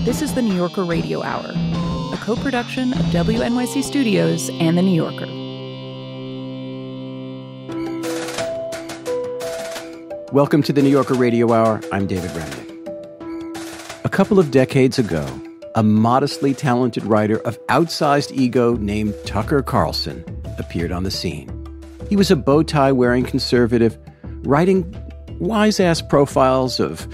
This is the New Yorker Radio Hour, a co-production of WNYC Studios and The New Yorker. Welcome to the New Yorker Radio Hour. I'm David Remnick. A couple of decades ago, a modestly talented writer of outsized ego named Tucker Carlson appeared on the scene. He was a bow-tie-wearing conservative, writing wise-ass profiles of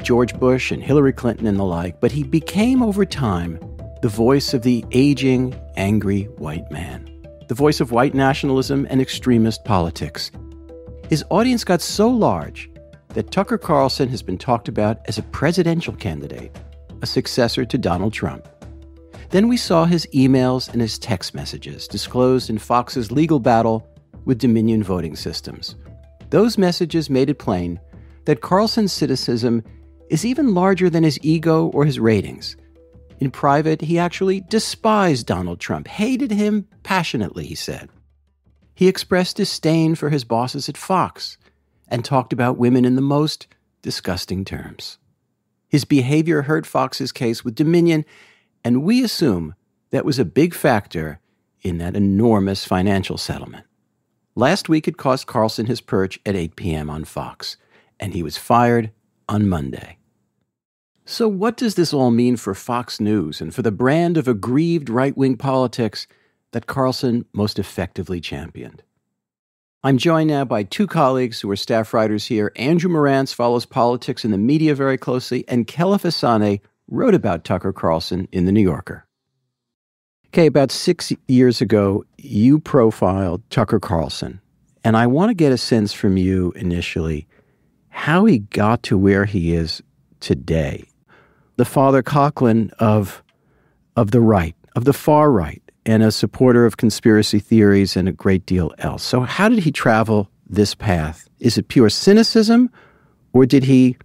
George Bush and Hillary Clinton and the like, but he became, over time, the voice of the aging, angry white man, the voice of white nationalism and extremist politics. His audience got so large that Tucker Carlson has been talked about as a presidential candidate, a successor to Donald Trump. Then we saw his emails and his text messages disclosed in Fox's legal battle with Dominion voting systems. Those messages made it plain that Carlson's cynicism is even larger than his ego or his ratings. In private, he actually despised Donald Trump, hated him passionately, he said. He expressed disdain for his bosses at Fox and talked about women in the most disgusting terms. His behavior hurt Fox's case with Dominion, and we assume that was a big factor in that enormous financial settlement. Last week, it cost Carlson his perch at 8 p.m. on Fox, and he was fired on Monday. So what does this all mean for Fox News and for the brand of aggrieved right-wing politics that Carlson most effectively championed? I'm joined now by two colleagues who are staff writers here. Andrew Morantz follows politics and the media very closely, and Kelev Hassaneh wrote about Tucker Carlson in The New Yorker. Okay, about 6 years ago, you profiled Tucker Carlson, and I want to get a sense from you initially how he got to where he is today. The Father Coughlin of the right, of the far right, and a supporter of conspiracy theories and a great deal else. So how did he travel this path? Is it pure cynicism, or did he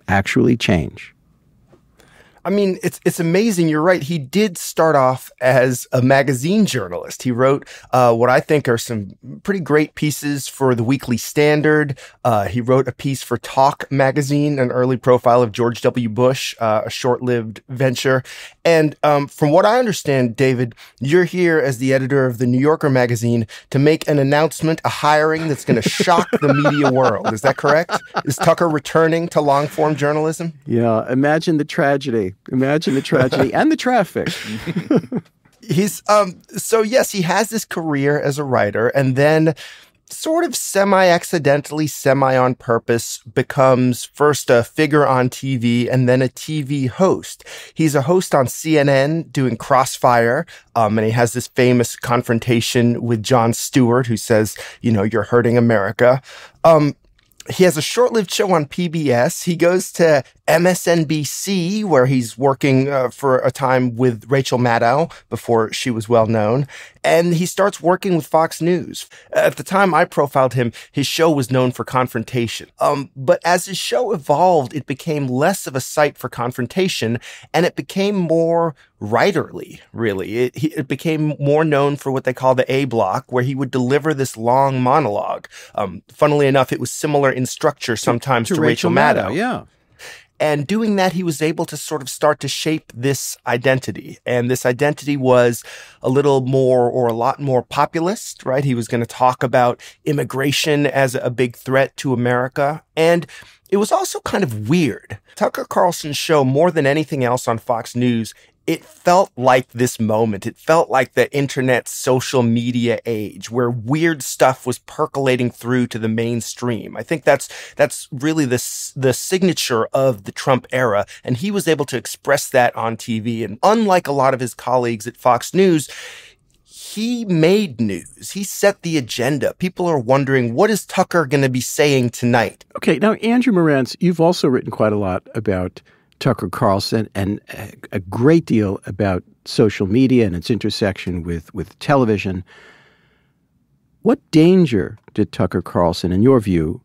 actually change? I mean, it's amazing. You're right. He did start off as a magazine journalist. He wrote what I think are some pretty great pieces for the Weekly Standard. He wrote a piece for Talk magazine, an early profile of George W. Bush, a short-lived venture. And from what I understand, David, you're here as the editor of the New Yorker magazine to make an announcement, a hiring that's going to shock the media world. Is that correct? Is Tucker returning to long-form journalism? Yeah, imagine the tragedy. Imagine the tragedy and the traffic. So yes, he has this career as a writer, and then sort of semi-accidentally, semi-on-purpose, becomes first a figure on TV and then a TV host. He's a host on CNN doing Crossfire, and he has this famous confrontation with Jon Stewart, who says, you're hurting America. He has a short-lived show on PBS. He goes to MSNBC, where he's working for a time with Rachel Maddow before she was well known. And he starts working with Fox News. At the time I profiled him, his show was known for confrontation. But as his show evolved, it became less of a site for confrontation, and it became more writerly, really. It became more known for what they call the A block, where he would deliver this long monologue. Funnily enough, it was similar in structure sometimes to Rachel Maddow. Yeah. And doing that, he was able to sort of start to shape this identity. And this identity was a little more or a lot more populist, right? He was going to talk about immigration as a big threat to America. And it was also kind of weird. Tucker Carlson's show, more than anything else on Fox News, it felt like this moment. It felt like the internet social media age where weird stuff was percolating through to the mainstream. I think that's really the signature of the Trump era. And he was able to express that on TV. And unlike a lot of his colleagues at Fox News, he made news. He set the agenda. People are wondering, what is Tucker going to be saying tonight? Okay, now, Andrew Morantz, you've also written quite a lot about Tucker Carlson and a great deal about social media and its intersection with television. What danger did Tucker Carlson, in your view,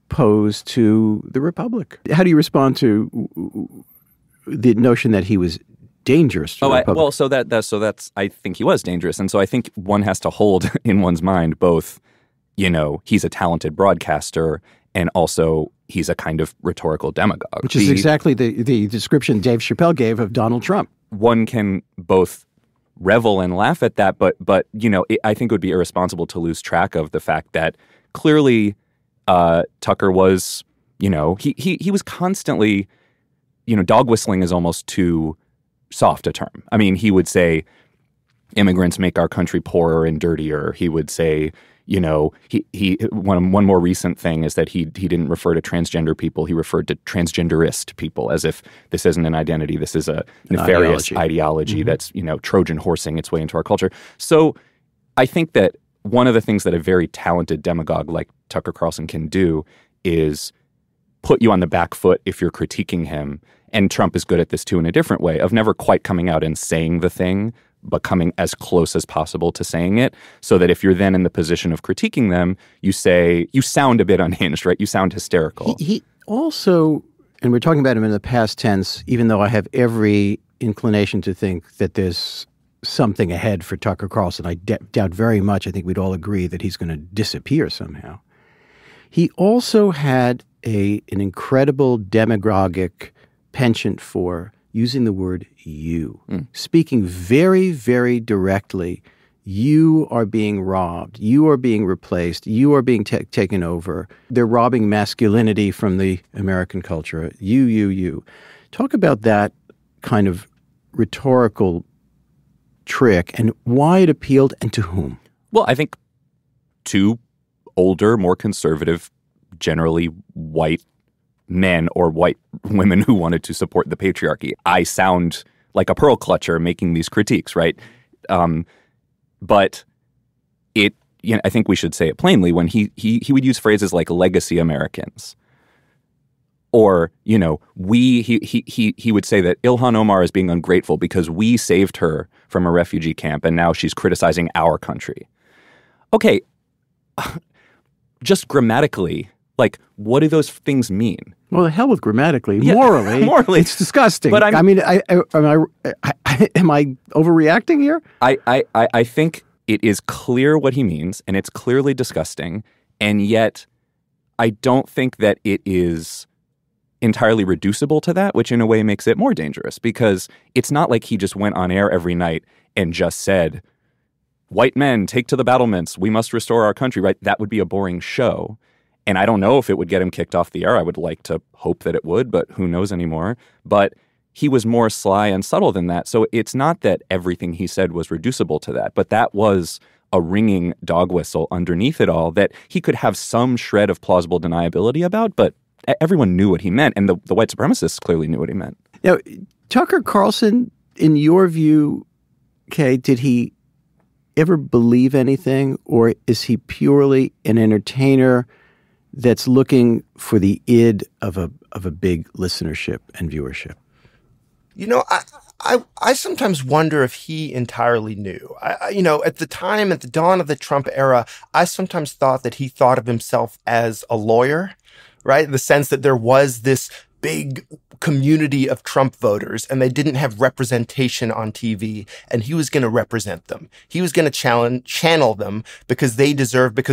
pose to the Republic? How do you respond to the notion that he was dangerous to the Republic? That's I think he was dangerous, and so I think one has to hold in one's mind both, he's a talented broadcaster, and also he's a kind of rhetorical demagogue. Which is exactly the description Dave Chappelle gave of Donald Trump. One can both revel and laugh at that, but I think it would be irresponsible to lose track of the fact that clearly Tucker was, he was constantly, dog whistling is almost too soft a term. I mean, he would say immigrants make our country poorer and dirtier. He would say, one more recent thing is that he didn't refer to transgender people. He referred to transgenderist people, as if this isn't an identity. This is a nefarious ideology that's, Trojan horsing its way into our culture. So I think that one of the things that a very talented demagogue like Tucker Carlson can do is put you on the back foot if you're critiquing him. And Trump is good at this too in a different way, of never quite coming out and saying the thing, but coming as close as possible to saying it, so that if you're then in the position of critiquing them, you sound a bit unhinged, right? You sound hysterical. He also, and we're talking about him in the past tense, even though I have every inclination to think that there's something ahead for Tucker Carlson. I doubt very much. I think we'd all agree that he's going to disappear somehow. He also had an incredible demagogic penchant for using the word you, speaking very, very directly. You are being robbed. You are being replaced. You are being taken over. They're robbing masculinity from the American culture. You. Talk about that kind of rhetorical trick and why it appealed and to whom. Well, I think to older, more conservative, generally white men or white women who wanted to support the patriarchy. I sound like a pearl clutcher making these critiques, right? But I think we should say it plainly when he would use phrases like legacy Americans, or he would say that Ilhan Omar is being ungrateful because we saved her from a refugee camp and now she's criticizing our country. Okay, just grammatically. Like, what do those things mean? Well, the hell with grammatically. Yeah, morally, it's disgusting. But am I overreacting here? I think it is clear what he means, and it's clearly disgusting, and yet I don't think that it is entirely reducible to that, which in a way makes it more dangerous, because it's not like he just went on air every night and just said, white men, take to the battlements, we must restore our country, right? That would be a boring show. And I don't know if it would get him kicked off the air. I would like to hope that it would, but who knows anymore. But he was more sly and subtle than that. So it's not that everything he said was reducible to that, but that was a ringing dog whistle underneath it all that he could have some shred of plausible deniability about, but everyone knew what he meant, and the white supremacists clearly knew what he meant. Now, Tucker Carlson, in your view, Kay, did he ever believe anything, or is he purely an entertainer that's looking for the id of a big listenership and viewership? I sometimes wonder if he entirely knew. At the dawn of the Trump era, I sometimes thought that he thought of himself as a lawyer, right? In the sense that there was this big community of Trump voters and they didn't have representation on TV, and he was going to represent them. He was going to channel them because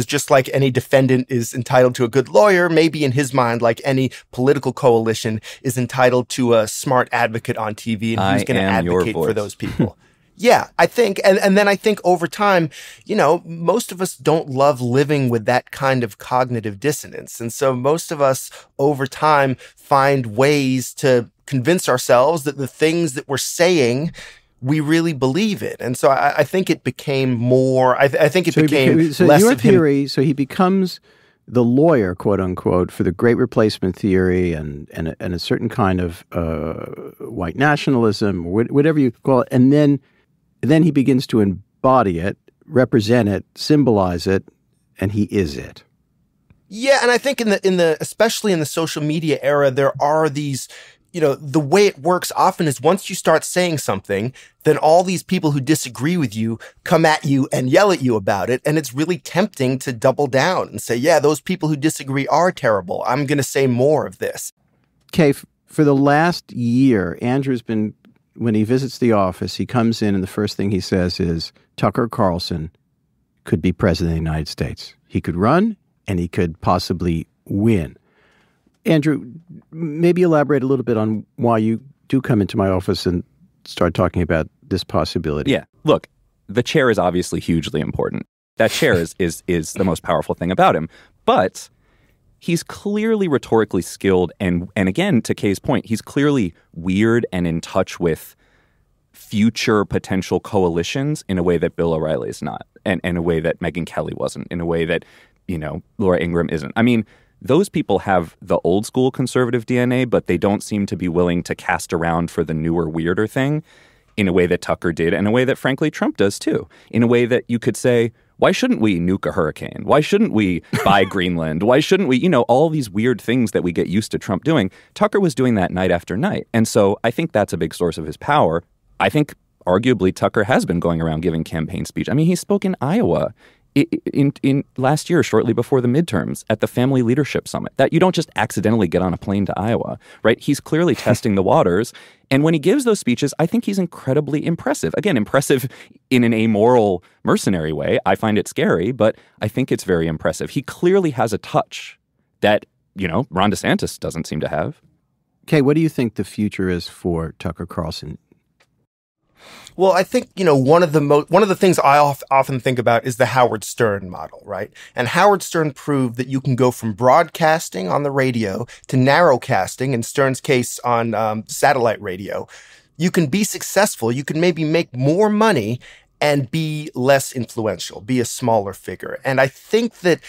just like any defendant is entitled to a good lawyer, maybe in his mind, like any political coalition is entitled to a smart advocate on TV, and he was going to advocate for those people. Yeah, I think, and then I think over time, most of us don't love living with that kind of cognitive dissonance. And so most of us over time find ways to convince ourselves that the things that we're saying, we really believe in. And so I think it became more, I think it became less your of him. Theory, so he becomes the lawyer, quote unquote, for the great replacement theory and a certain kind of white nationalism, or whatever you call it. And then he begins to embody it, represent it, symbolize it, and he is it. Yeah, and I think especially in the social media era, there are these, the way it works often is once you start saying something, then all these people who disagree with you come at you and yell at you about it, and it's really tempting to double down and say, yeah, those people who disagree are terrible. I'm going to say more of this. Okay, for the last year, Andrew's been, when he visits the office, he comes in and the first thing he says is, Tucker Carlson could be president of the United States. He could run and he could possibly win. Andrew, maybe elaborate a little bit on why you do come into my office and start talking about this possibility. Yeah. Look, the chair is obviously hugely important. That chair is the most powerful thing about him. But he's clearly rhetorically skilled. And again, to Kay's point, he's clearly weird and in touch with future potential coalitions in a way that Bill O'Reilly is not, and in a way that Megyn Kelly wasn't, in a way that, Laura Ingraham isn't. I mean, those people have the old school conservative DNA, but they don't seem to be willing to cast around for the newer, weirder thing in a way that Tucker did, and a way that, frankly, Trump does too. In a way that you could say, why shouldn't we nuke a hurricane? Why shouldn't we buy Greenland? Why shouldn't we, all these weird things that we get used to Trump doing? Tucker was doing that night after night. And so I think that's a big source of his power. I think arguably Tucker has been going around giving campaign speech. I mean, he spoke in Iowa in last year, shortly before the midterms, at the Family Leadership Summit. That you don't just accidentally get on a plane to Iowa, right? He's clearly testing the waters. And when he gives those speeches, I think he's incredibly impressive. Again, impressive in an amoral, mercenary way. I find it scary, but I think it's very impressive. He clearly has a touch that, Ron DeSantis doesn't seem to have. Kay, what do you think the future is for Tucker Carlson? Well, I think, one of the things I often think about is the Howard Stern model, right? And Howard Stern proved that you can go from broadcasting on the radio to narrowcasting, in Stern's case on satellite radio. You can be successful. You can maybe make more money and be less influential, be a smaller figure. And I think that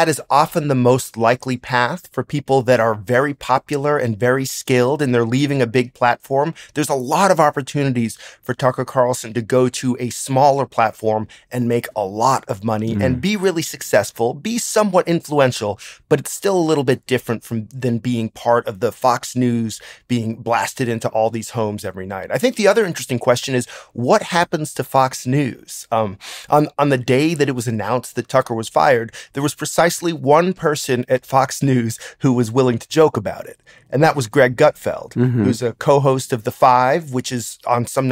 is often the most likely path for people that are very popular and very skilled, and they're leaving a big platform. There's a lot of opportunities for Tucker Carlson to go to a smaller platform and make a lot of money and be really successful, be somewhat influential, but it's still a little bit different than being part of the Fox News being blasted into all these homes every night. I think the other interesting question is, what happens to Fox News? On the day that it was announced that Tucker was fired, there was precisely one person at Fox News who was willing to joke about it. And that was Greg Gutfeld, who's a co-host of The Five, which is on some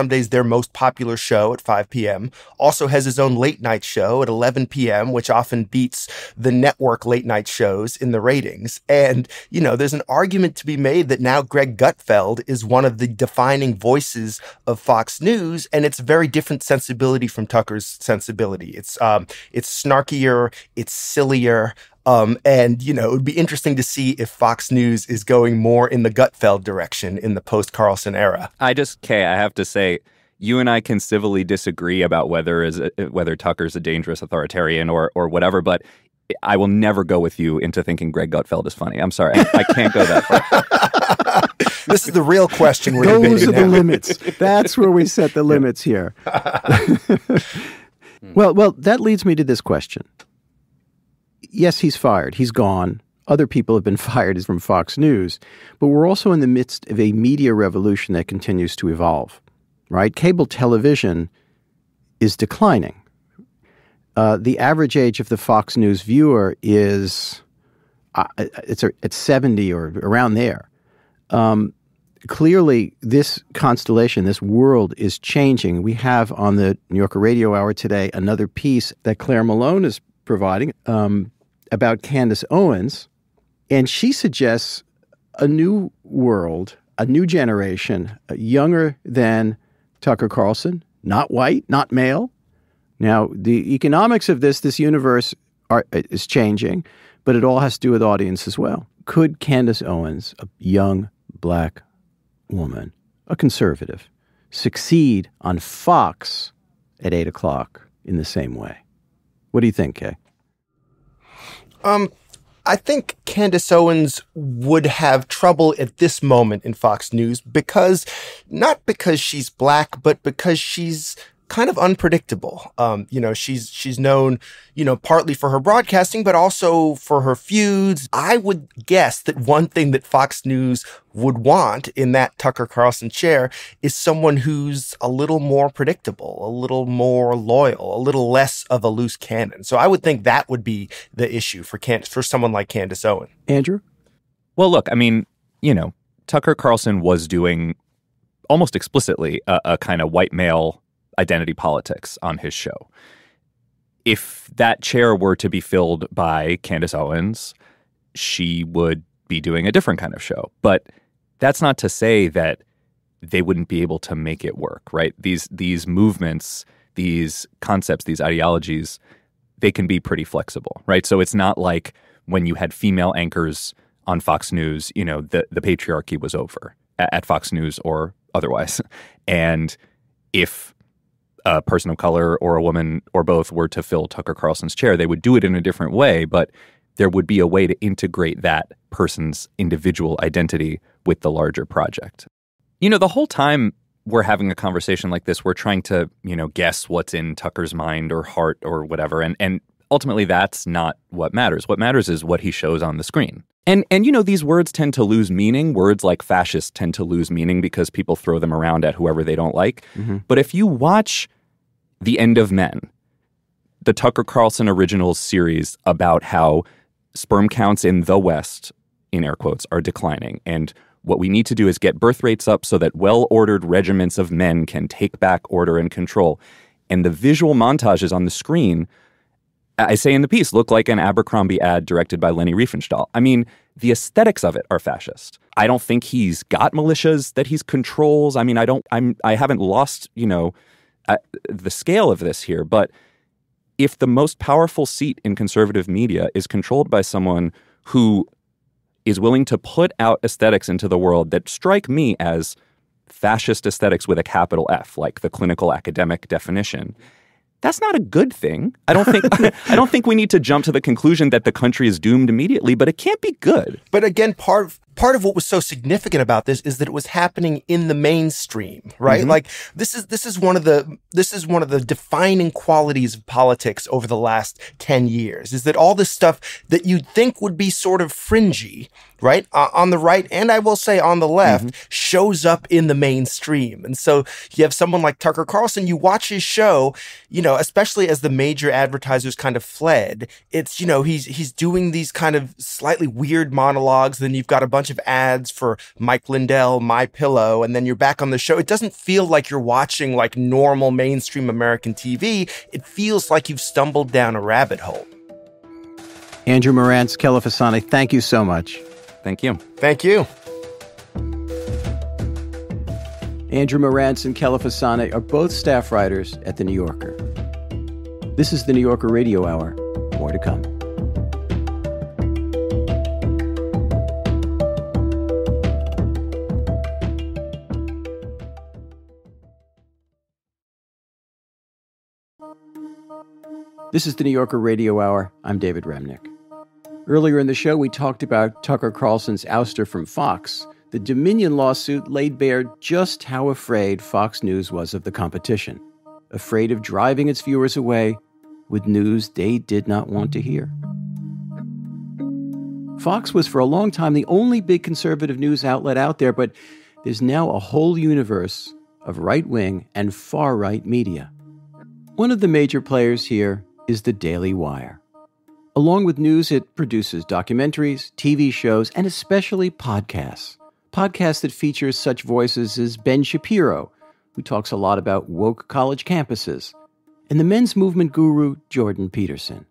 days their most popular show at 5 p.m. Also has his own late night show at 11 p.m., which often beats the network late night shows in the ratings. And, there's an argument to be made that now Greg Gutfeld is one of the defining voices of Fox News, and it's a very different sensibility from Tucker's sensibility. It's snarkier, it's sillier. And, it would be interesting to see if Fox News is going more in the Gutfeld direction in the post-Carlson era. Kay, I have to say, you and I can civilly disagree about whether Tucker's a dangerous authoritarian or whatever, but I will never go with you into thinking Greg Gutfeld is funny. I'm sorry. I can't go that far. This is the real question we're debating. Those are the now. limits. That's where we set the limits here. Well, that leads me to this question. Yes, he's fired. He's gone. Other people have been fired from Fox News. But we're also in the midst of a media revolution that continues to evolve, right? Cable television is declining. The average age of the Fox News viewer is it's 70 or around there. Clearly, this constellation, this world is changing. We have on the New Yorker Radio Hour today another piece that Claire Malone is providing about Candace Owens, and she suggests a new world, a new generation, younger than Tucker Carlson, not white, not male. Now, the economics of this universe is changing, but it all has to do with audience as well. Could Candace Owens, a young black woman, a conservative, succeed on Fox at 8 o'clock in the same way? What do you think, Kay? I think Candace Owens would have trouble at this moment in Fox News not because she's black, but because she's kind of unpredictable. She's known, partly for her broadcasting, but also for her feuds. I would guess that one thing that Fox News would want in that Tucker Carlson chair is someone who's a little more predictable, a little more loyal, a little less of a loose cannon. So I would think that would be the issue for someone like Candace Owens. Andrew? Well, look, I mean, Tucker Carlson was doing almost explicitly a kind of white male identity politics on his show. If that chair were to be filled by Candace Owens, she would be doing a different kind of show. But that's not to say that they wouldn't be able to make it work, right? These movements, these concepts, these ideologies, they can be pretty flexible, right? So it's not like when you had female anchors on Fox News, the patriarchy was over at Fox News or otherwise. And if a person of color or a woman or both were to fill Tucker Carlson's chair, they would do it in a different way, but there would be a way to integrate that person's individual identity with the larger project. The whole time we're having a conversation like this, we're trying to, guess what's in Tucker's mind or heart or whatever. And ultimately, that's not what matters. What matters is what he shows on the screen. And these words tend to lose meaning. Words like fascist tend to lose meaning because people throw them around at whoever they don't like. Mm-hmm. But if you watch The End of Men, the Tucker Carlson Originals series about how sperm counts in the West, in air quotes, are declining, and what we need to do is get birth rates up so that well-ordered regiments of men can take back order and control. And the visual montages on the screen, I say in the piece, look like an Abercrombie ad directed by Leni Riefenstahl. I mean, the aesthetics of it are fascist. I don't think he's got militias that he controls. I mean, I haven't lost, the scale of this here. But if the most powerful seat in conservative media is controlled by someone who is willing to put out aesthetics into the world that strike me as fascist aesthetics with a capital F, like the clinical academic definition, that's not a good thing. I don't think we need to jump to the conclusion that the country is doomed immediately, but it can't be good. But again, part of what was so significant about this is that it was happening in the mainstream, right? Mm-hmm. Like this is one of the defining qualities of politics over the last 10 years, is that all this stuff that you'd think would be sort of fringy, right, on the right, and I will say on the left, mm-hmm. shows up in the mainstream. And so you have someone like Tucker Carlson, you watch his show, especially as the major advertisers kind of fled, it's, he's doing these kind of slightly weird monologues. Then you've got a bunch of ads for Mike Lindell, My Pillow, and then you're back on the show. It doesn't feel like you're watching like normal mainstream American TV. It feels like you've stumbled down a rabbit hole. Andrew Marantz, Kela Fasani, thank you so much. Thank you. Thank you. Andrew Marantz and Kela Fasani are both staff writers at The New Yorker. This is The New Yorker Radio Hour. More to come. This is The New Yorker Radio Hour. I'm David Remnick. Earlier in the show, we talked about Tucker Carlson's ouster from Fox. The Dominion lawsuit laid bare just how afraid Fox News was of the competition, afraid of driving its viewers away with news they did not want to hear. Fox was for a long time the only big conservative news outlet out there, but there's now a whole universe of right-wing and far-right media. One of the major players here is the Daily Wire. Along with news, it produces documentaries, TV shows, and especially podcasts. Podcasts that feature such voices as Ben Shapiro, who talks a lot about woke college campuses, and the men's movement guru Jordan Peterson.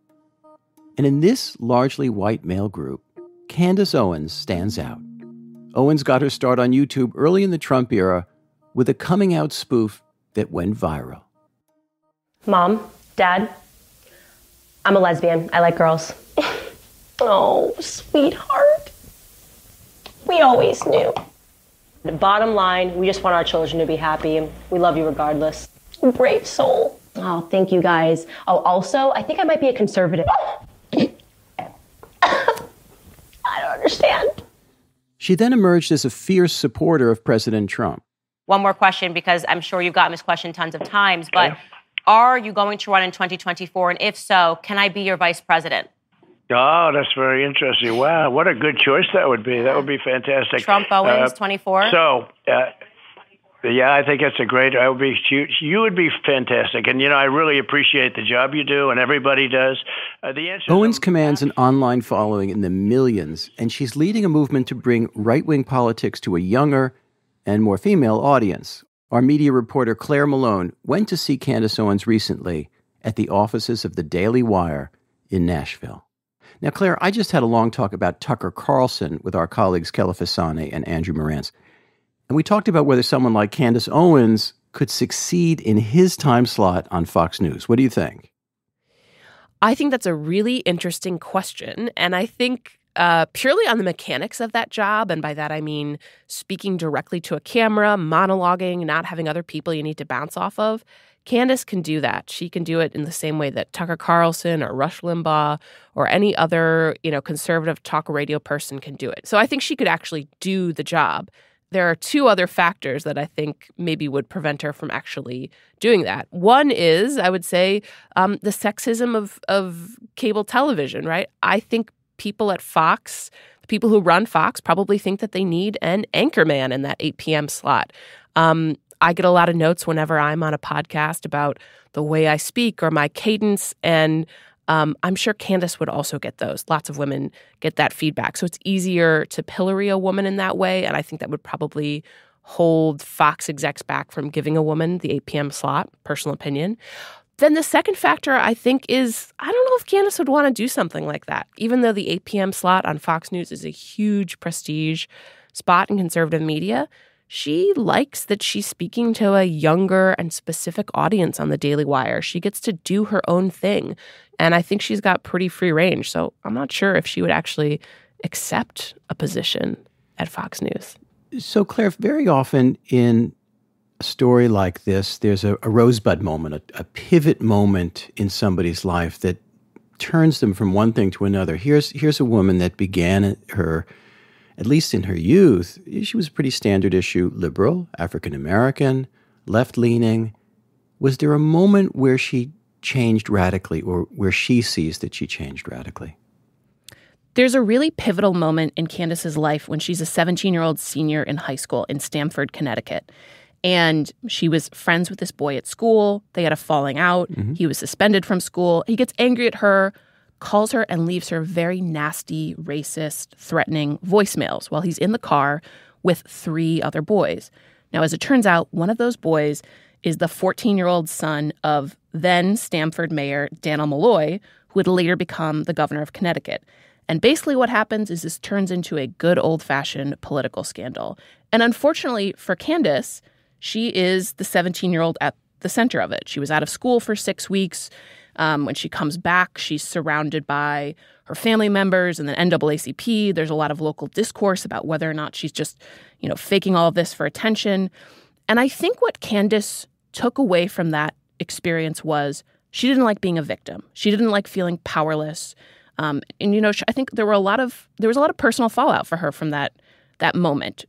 And in this largely white male group, Candace Owens stands out. Owens got her start on YouTube early in the Trump era with a coming-out spoof that went viral. Mom, Dad, I'm a lesbian. I like girls. Oh, sweetheart. We always knew. The bottom line, we just want our children to be happy, and we love you regardless. Brave soul. Oh, thank you guys. Oh, also, I think I might be a conservative. I don't understand. She then emerged as a fierce supporter of President Trump. One more question, because I'm sure you've gotten this question tons of times, but are you going to run in 2024? And if so, can I be your vice president? Oh, that's very interesting. Wow, what a good choice that would be. That would be fantastic. Trump, Owens, 24? Yeah, I think that's a great, you would be fantastic. And, I really appreciate the job you do, and everybody does. The answer Owens commands an online following in the millions, and she's leading a movement to bring right-wing politics to a younger and more female audience. Our media reporter Claire Malone went to see Candace Owens recently at the offices of the Daily Wire in Nashville. Now, Claire, I just had a long talk about Tucker Carlson with our colleagues Kela Fasane and Andrew Morantz. And we talked about whether someone like Candace Owens could succeed in his time slot on Fox News. What do you think? I think that's a really interesting question. And I think purely on the mechanics of that job, and by that I mean speaking directly to a camera, monologuing, not having other people you need to bounce off of, Candace can do that. She can do it in the same way that Tucker Carlson or Rush Limbaugh or any other, conservative talk radio person can do it. So I think she could actually do the job. There are two other factors that I think maybe would prevent her from actually doing that. One is, I would say, the sexism of cable television, right? I think people at Fox, the people who run Fox, probably think that they need an anchorman in that 8 p.m. slot. I get a lot of notes whenever I'm on a podcast about the way I speak or my cadence, and I'm sure Candace would also get those. Lots of women get that feedback. So it's easier to pillory a woman in that way, and I think that would probably hold Fox execs back from giving a woman the 8 p.m. slot, personal opinion. Then the second factor, I think, is I don't know if Candace would want to do something like that. Even though the 8 p.m. slot on Fox News is a huge prestige spot in conservative media, she likes that she's speaking to a younger and specific audience on the Daily Wire. She gets to do her own thing. And I think she's got pretty free range. So I'm not sure if she would actually accept a position at Fox News. So, Claire, very often in a story like this, there's a rosebud moment, a pivot moment in somebody's life that turns them from one thing to another. Here's a woman that began her, at least in her youth, she was a pretty standard issue liberal, African-American, left-leaning. Was there a moment where she changed radically, or where she sees that she changed radically? There's a really pivotal moment in Candace's life when she's a 17-year-old senior in high school in Stamford, Connecticut. And she was friends with this boy at school. They had a falling out. Mm-hmm. He was suspended from school. He gets angry at her, calls her, and leaves her very nasty, racist, threatening voicemails while he's in the car with 3 other boys. Now, as it turns out, one of those boys is the 14-year-old son of then Stamford Mayor Dannel Malloy, who would later become the governor of Connecticut. And basically what happens is this turns into a good old-fashioned political scandal. And unfortunately for Candace, she is the 17-year-old at the center of it. She was out of school for 6 weeks. When she comes back, she's surrounded by her family members and the NAACP. There's a lot of local discourse about whether or not she's just, faking all of this for attention. And I think what Candace took away from that experience was she didn't like being a victim. She didn't like feeling powerless. I think there was a lot of personal fallout for her from that moment.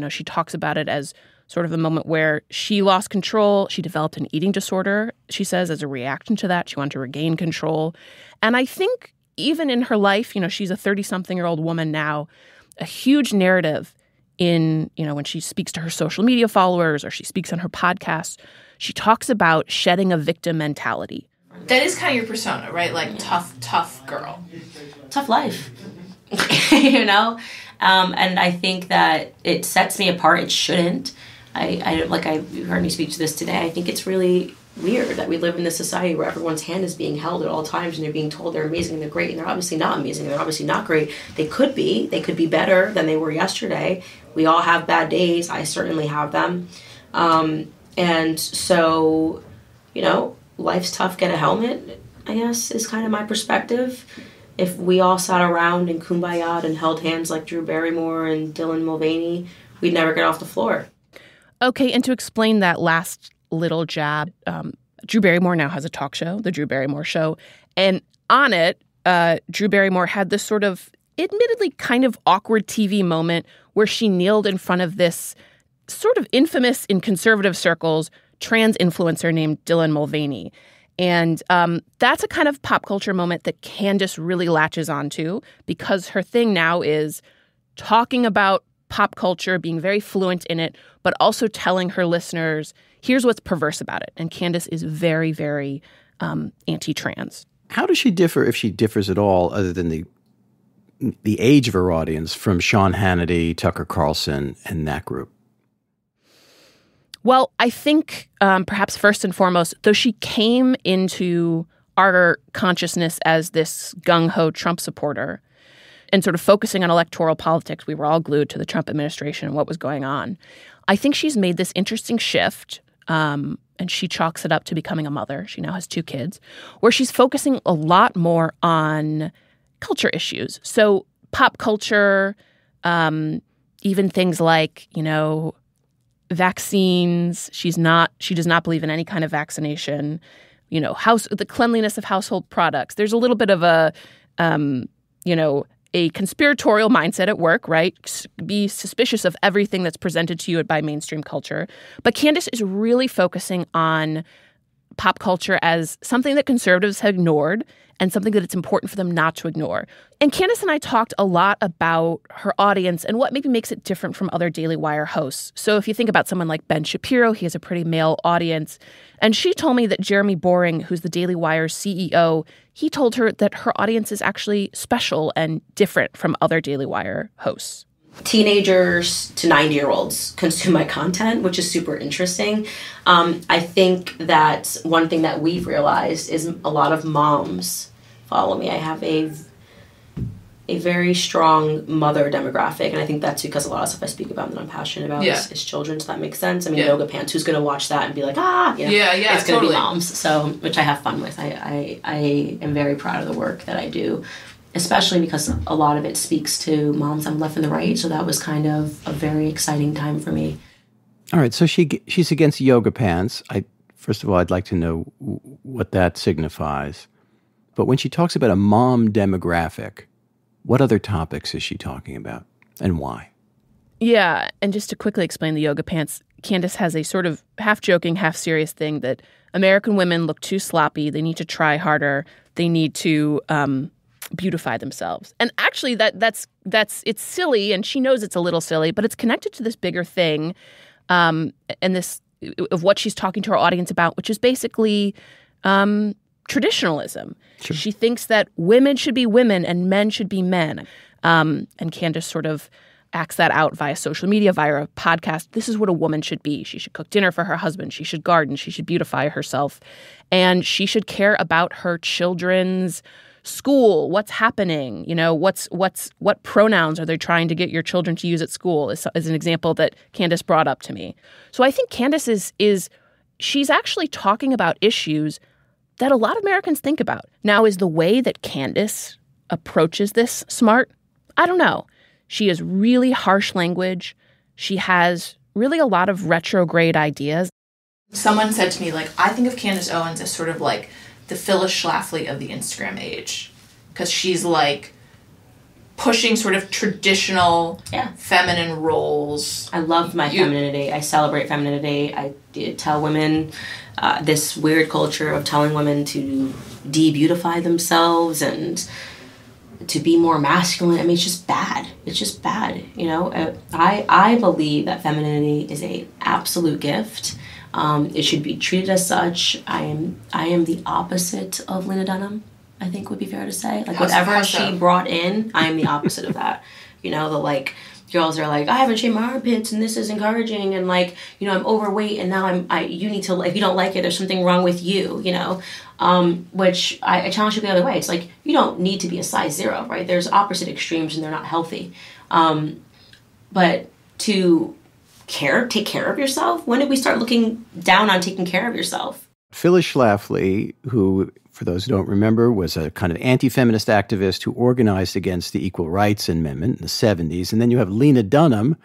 She talks about it as sort of the moment where she lost control. She developed an eating disorder, she says, as a reaction to that. She wanted to regain control. And I think even in her life, she's a 30-something-year-old woman now, a huge narrative in, when she speaks to her social media followers or she speaks on her podcast, she talks about shedding a victim mentality. That is kind of your persona, right? Like tough girl. Tough life, And I think that it sets me apart. It shouldn't. You heard me speak to this today. I think it's really weird that we live in this society where everyone's hand is being held at all times and they're being told they're amazing and they're great, and they're obviously not amazing. They're obviously not great. They could be better than they were yesterday. We all have bad days. I certainly have them. And so, life's tough. Get a helmet, I guess, is kind of my perspective. If we all sat around and kumbaya'd and held hands like Drew Barrymore and Dylan Mulvaney, we'd never get off the floor. Okay, and to explain that last little jab, Drew Barrymore now has a talk show, The Drew Barrymore Show. And on it, Drew Barrymore had this sort of admittedly kind of awkward TV moment where she kneeled in front of this sort of infamous in conservative circles trans influencer named Dylan Mulvaney. And that's a kind of pop culture moment that Candace really latches onto because her thing now is talking about pop culture, being very fluent in it, but also telling her listeners, here's what's perverse about it. And Candace is very, very anti-trans. How does she differ, if she differs at all, other than the age of her audience, from Sean Hannity, Tucker Carlson, and that group? Well, I think perhaps first and foremost, though she came into our consciousness as this gung-ho Trump supporter and sort of focusing on electoral politics. We were all glued to the Trump administration and what was going on. I think she's made this interesting shift, and she chalks it up to becoming a mother. She now has 2 kids, where she's focusing a lot more on culture issues. So pop culture, even things like, vaccines. She does not believe in any kind of vaccination. The cleanliness of household products. There's a little bit of a conspiratorial mindset at work, right? Be suspicious of everything that's presented to you by mainstream culture. But Candace is really focusing on pop culture as something that conservatives have ignored and something that it's important for them not to ignore. And Candace and I talked a lot about her audience and what maybe makes it different from other Daily Wire hosts. So if you think about someone like Ben Shapiro, he has a pretty male audience. And she told me that Jeremy Boring, who's the Daily Wire's CEO, he told her that her audience is actually special and different from other Daily Wire hosts. Teenagers to 90-year-olds consume my content, which is super interesting. I think that one thing that we've realized is a lot of moms follow me. I have a very strong mother demographic, and I think that's because a lot of stuff I speak about and that I'm passionate about is children, so that makes sense. I mean, Yoga Pants, who's going to watch that and be like, it's going to be moms, so which I have fun with. I am very proud of the work that I do, especially because a lot of it speaks to moms on the left and the right, so that was kind of a very exciting time for me. All right, so she's against Yoga Pants. First of all, I'd like to know what that signifies. But when she talks about a mom demographic, what other topics is she talking about and why? Yeah, and just to quickly explain the Yoga Pants, Candace has a sort of half-joking, half-serious thing that American women look too sloppy. They need to try harder. They need to beautify themselves. And actually, that's it's silly, and she knows it's a little silly, but it's connected to this bigger thing, and this of what she's talking to her audience about, which is basically traditionalism. Sure. She thinks that women should be women and men should be men. And Candace sort of acts that out via social media, via a podcast. This is what a woman should be. She should cook dinner for her husband. She should garden. She should beautify herself. And she should care about her children's school, what's happening, what pronouns are they trying to get your children to use at school is an example that Candace brought up to me. So I think Candace she's actually talking about issues that a lot of Americans think about. Now, is the way that Candace approaches this smart? I don't know. She has really harsh language. She has really a lot of retrograde ideas. Someone said to me, I think of Candace Owens as sort of like the Phyllis Schlafly of the Instagram age. Because she's pushing sort of traditional feminine roles. I love my femininity. I celebrate femininity. I tell women this weird culture of telling women to de-beautify themselves and to be more masculine. I mean, it's just bad. It's just bad. I believe that femininity is an absolute gift. It should be treated as such. I am the opposite of Lena Dunham, I think would be fair to say. Whatever she brought in, I am the opposite of that. Girls are I haven't shaved my armpits and this is encouraging and I'm overweight and now you need to, if you don't like it, there's something wrong with you, which I challenge you the other way. It's you don't need to be a size 0, right? There's opposite extremes and they're not healthy. But to take care of yourself, when did we start looking down on taking care of yourself? Phyllis Schlafly, who, for those who don't remember, was a kind of anti-feminist activist who organized against the Equal Rights Amendment in the 70s. And then you have Lena Dunham,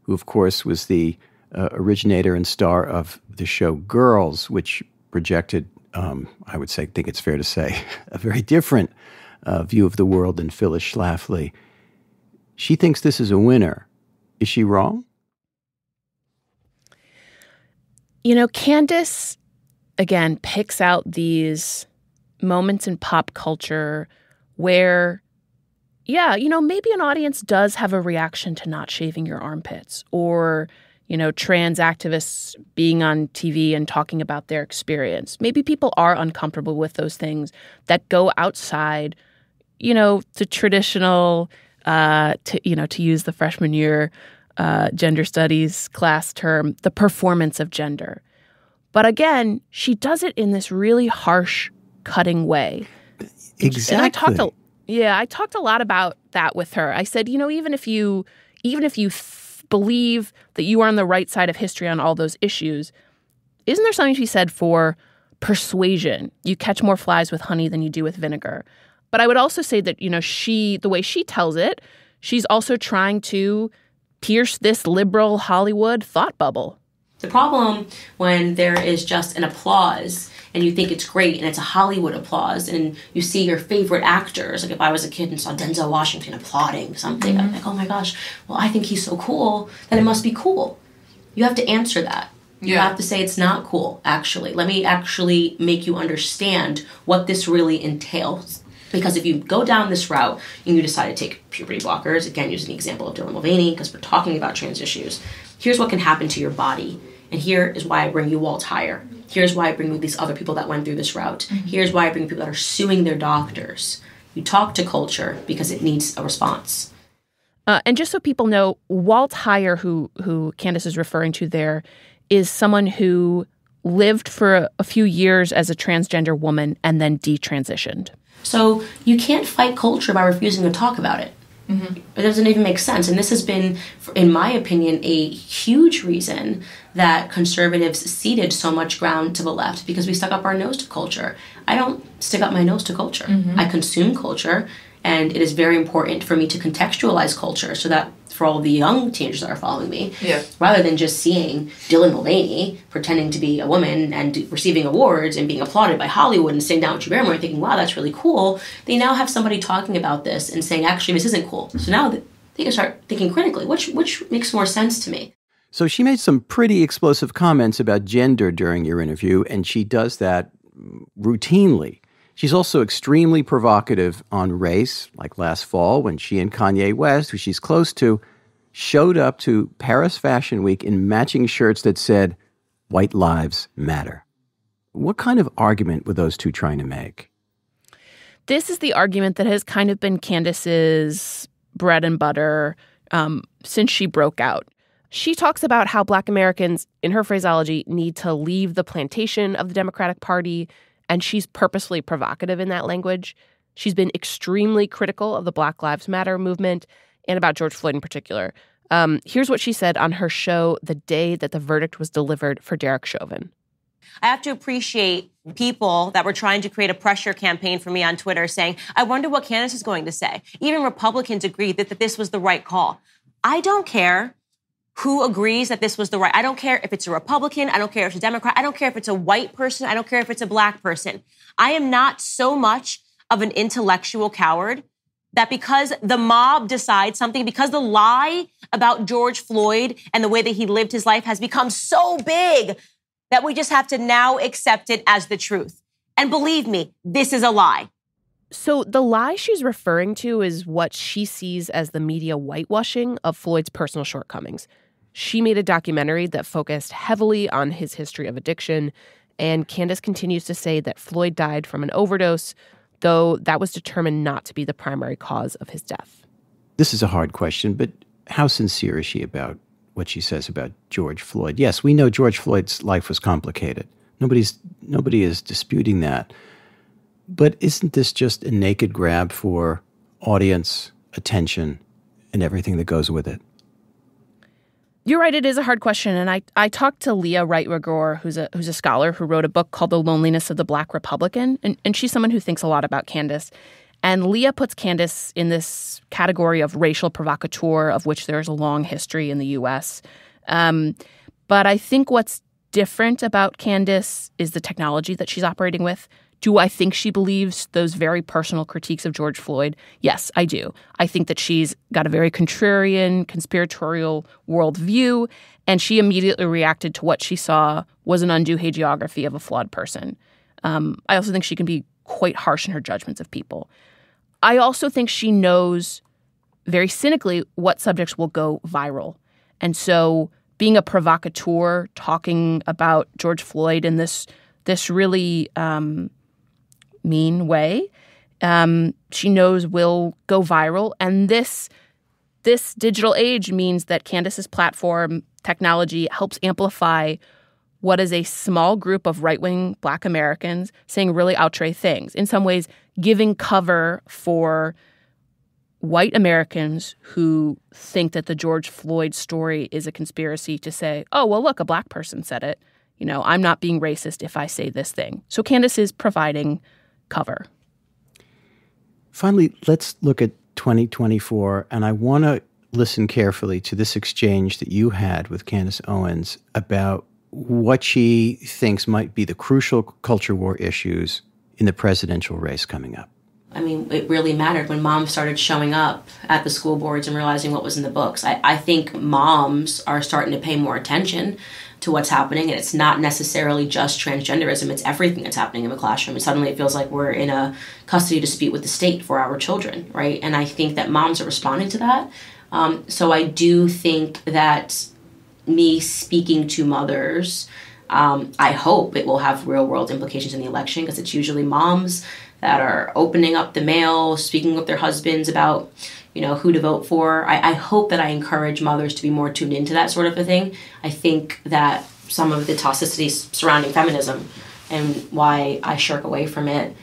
who, of course, was the originator and star of the show Girls, which projected, I think it's fair to say, a very different view of the world than Phyllis Schlafly. She thinks this is a winner. Is she wrong? Candace, again, picks out these moments in pop culture where, maybe an audience does have a reaction to not shaving your armpits or, trans activists being on TV and talking about their experience. Maybe people are uncomfortable with those things that go outside, the traditional, to use the freshman year gender studies class term, the performance of gender. But again, she does it in this really harsh cutting way. Exactly. And I talked a lot about that with her. I said, even if you believe that you are on the right side of history on all those issues, isn't there something to be said for persuasion? You catch more flies with honey than you do with vinegar. But I would also say that, the way she tells it, she's also trying to pierce this liberal Hollywood thought bubble. The problem when there is just an applause and you think it's great and it's a Hollywood applause and you see your favorite actors, like if I was a kid and saw Denzel Washington applauding something, I'm like, oh my gosh, well, I think he's so cool, then it must be cool. You have to answer that. You have to say it's not cool, actually. Let me actually make you understand what this really entails. Because if you go down this route and you decide to take puberty blockers, again, using the example of Dylan Mulvaney, because we're talking about trans issues, here's what can happen to your body. And here is why I bring you Walt Heyer. Here's why I bring you these other people that went through this route. Here's why I bring people that are suing their doctors. You talk to culture because it needs a response. And just so people know, Walt Heyer, who Candace is referring to there, is someone who lived for a few years as a transgender woman and then detransitioned. So you can't fight culture by refusing to talk about it. It doesn't even make sense. And this has been, in my opinion, a huge reason that conservatives ceded so much ground to the left, because we stuck up our nose to culture. I don't stick up my nose to culture. I consume culture, and it is very important for me to contextualize culture so that for all the young teenagers that are following me, rather than just seeing Dylan Mulvaney pretending to be a woman and receiving awards and being applauded by Hollywood and sitting down with Drew Barrymore and thinking, wow, that's really cool, they now have somebody talking about this and saying, actually, this isn't cool. So now they can start thinking critically, which makes more sense to me. So she made some pretty explosive comments about gender during your interview, and she does that routinely. She's also extremely provocative on race, like last fall when she and Kanye West, who she's close to, showed up to Paris Fashion Week in matching shirts that said, "White Lives Matter." What kind of argument were those two trying to make? This is the argument that has kind of been Candace's bread and butter since she broke out. She talks about how Black Americans, in her phraseology, need to leave the plantation of the Democratic Party, and she's purposefully provocative in that language. She's been extremely critical of the Black Lives Matter movement and about George Floyd in particular. Here's what she said on her show the day that the verdict was delivered for Derek Chauvin. I have to appreciate people that were trying to create a pressure campaign for me on Twitter saying, I wonder what Candace is going to say. Even Republicans agreed that this was the right call. I don't care who agrees that this was the right. I don't care if it's a Republican. I don't care if it's a Democrat. I don't care if it's a white person. I don't care if it's a Black person. I am not so much of an intellectual coward that because the mob decides something, because the lie about George Floyd and the way that he lived his life has become so big that we just have to now accept it as the truth. And believe me, this is a lie. So the lie she's referring to is what she sees as the media whitewashing of Floyd's personal shortcomings. She made a documentary that focused heavily on his history of addiction, and Candace continues to say that Floyd died from an overdose, though that was determined not to be the primary cause of his death. This is a hard question, but how sincere is she about what she says about George Floyd? Yes, we know George Floyd's life was complicated. Nobody is disputing that. But isn't this just a naked grab for audience, attention, and everything that goes with it? You're right, it is a hard question. And I talked to Leah Wright-Rigueur, who's a scholar who wrote a book called The Loneliness of the Black Republican. And she's someone who thinks a lot about Candace. And Leah puts Candace in this category of racial provocateur, of which there's a long history in the U.S. But I think what's different about Candace is the technology that she's operating with. Do I think she believes those very personal critiques of George Floyd? Yes, I do. I think that she's got a very contrarian, conspiratorial worldview, and she immediately reacted to what she saw was an undue hagiography of a flawed person. I also think she can be quite harsh in her judgments of people. I also think she knows very cynically what subjects will go viral. And so being a provocateur, talking about George Floyd in this really mean way, she knows will go viral. And this digital age means that Candace's platform technology helps amplify what is a small group of right-wing Black Americans saying really outre things, in some ways giving cover for white Americans who think that the George Floyd story is a conspiracy to say, oh, well, look, a Black person said it. You know, I'm not being racist if I say this thing. So Candace is providing cover. Finally, let's look at 2024, and I want to listen carefully to this exchange that you had with Candace Owens about what she thinks might be the crucial culture war issues in the presidential race coming up. I mean, it really mattered when moms started showing up at the school boards and realizing what was in the books. I think moms are starting to pay more attention to what's happening, and it's not necessarily just transgenderism. It's everything that's happening in the classroom. And suddenly it feels like we're in a custody dispute with the state for our children, right? And I think that moms are responding to that. So I do think that me speaking to mothers, I hope it will have real-world implications in the election, because it's usually moms that are opening up the mail, speaking with their husbands about, you know, who to vote for. I hope that I encourage mothers to be more tuned into that sort of a thing. I think that some of the toxicities surrounding feminism and why I shirk away from it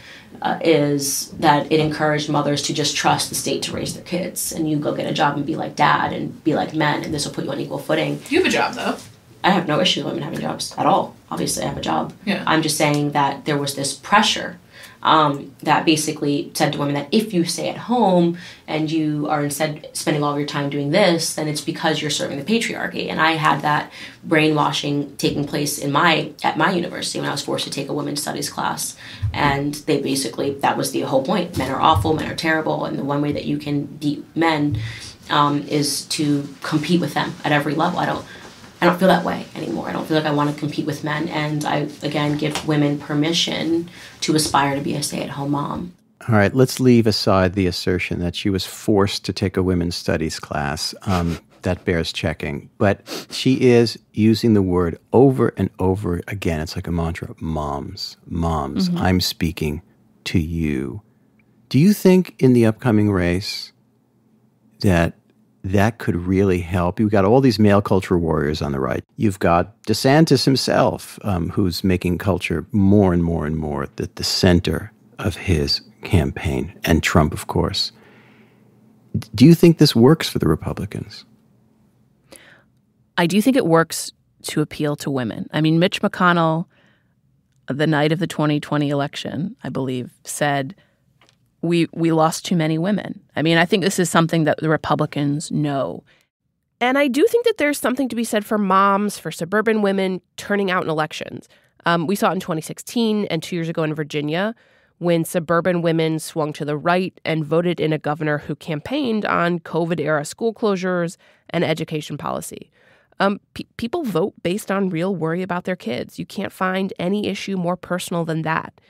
is that it encouraged mothers to just trust the state to raise their kids. And you go get a job and be like dad and be like men, and this will put you on equal footing. You have a job, though. I have no issue with women having jobs at all. Obviously, I have a job. Yeah. I'm just saying that there was this pressure that basically said to women that if you stay at home and you are instead spending all of your time doing this, then it's because you're serving the patriarchy. And I had that brainwashing taking place at my university when I was forced to take a women's studies class. And they basically, that was the whole point. Men are awful, men are terrible, and the one way that you can beat men is to compete with them at every level. I don't feel that way anymore. I don't feel like I want to compete with men. And I, again, give women permission to aspire to be a stay-at-home mom. All right, let's leave aside the assertion that she was forced to take a women's studies class. That bears checking. But she is using the word over and over again. It's like a mantra. Moms, mm-hmm. I'm speaking to you. Do you think in the upcoming race that could really help? You've got all these male culture warriors on the right. You've got DeSantis himself, who's making culture more and more and more at the center of his campaign, and Trump, of course. Do you think this works for the Republicans? I do think it works to appeal to women. I mean, Mitch McConnell, the night of the 2020 election, I believe, said, we lost too many women. I mean, I think this is something that the Republicans know. And I do think that there's something to be said for moms, for suburban women turning out in elections. We saw it in 2016 and 2 years ago in Virginia, when suburban women swung to the right and voted in a governor who campaigned on COVID-era school closures and education policy. People vote based on real worry about their kids. You can't find any issue more personal than that.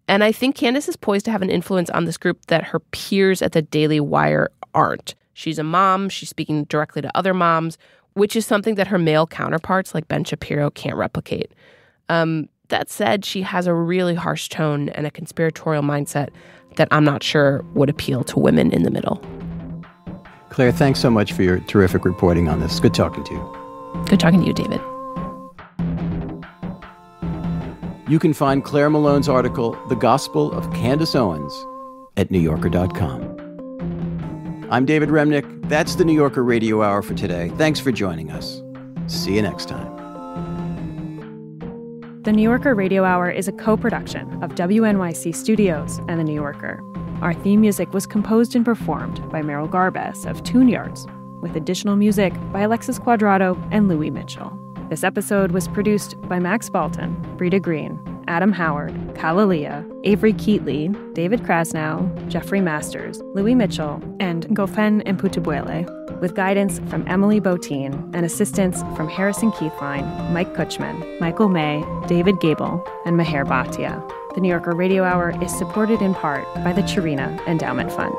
And I think Candace is poised to have an influence on this group that her peers at the Daily Wire aren't. She's a mom. She's speaking directly to other moms, which is something that her male counterparts like Ben Shapiro can't replicate. That said, she has a really harsh tone and a conspiratorial mindset that I'm not sure would appeal to women in the middle. Claire, thanks so much for your terrific reporting on this. Good talking to you. Good talking to you, David. You can find Claire Malone's article, The Gospel of Candace Owens, at NewYorker.com. I'm David Remnick. That's the New Yorker Radio Hour for today. Thanks for joining us. See you next time. The New Yorker Radio Hour is a co-production of WNYC Studios and The New Yorker. Our theme music was composed and performed by Merrill Garbes of Tune Yards, with additional music by Alexis Cuadrado and Louis Mitchell. This episode was produced by Max Balton, Brita Green, Adam Howard, Kalalia, Avery Keatley, David Krasnow, Jeffrey Masters, Louis Mitchell, and Gofen Mputubwele, with guidance from Emily Botine and assistance from Harrison Keithline, Mike Kutchman, Michael May, David Gable, and Meher Bhatia. The New Yorker Radio Hour is supported in part by the Chirina Endowment Fund.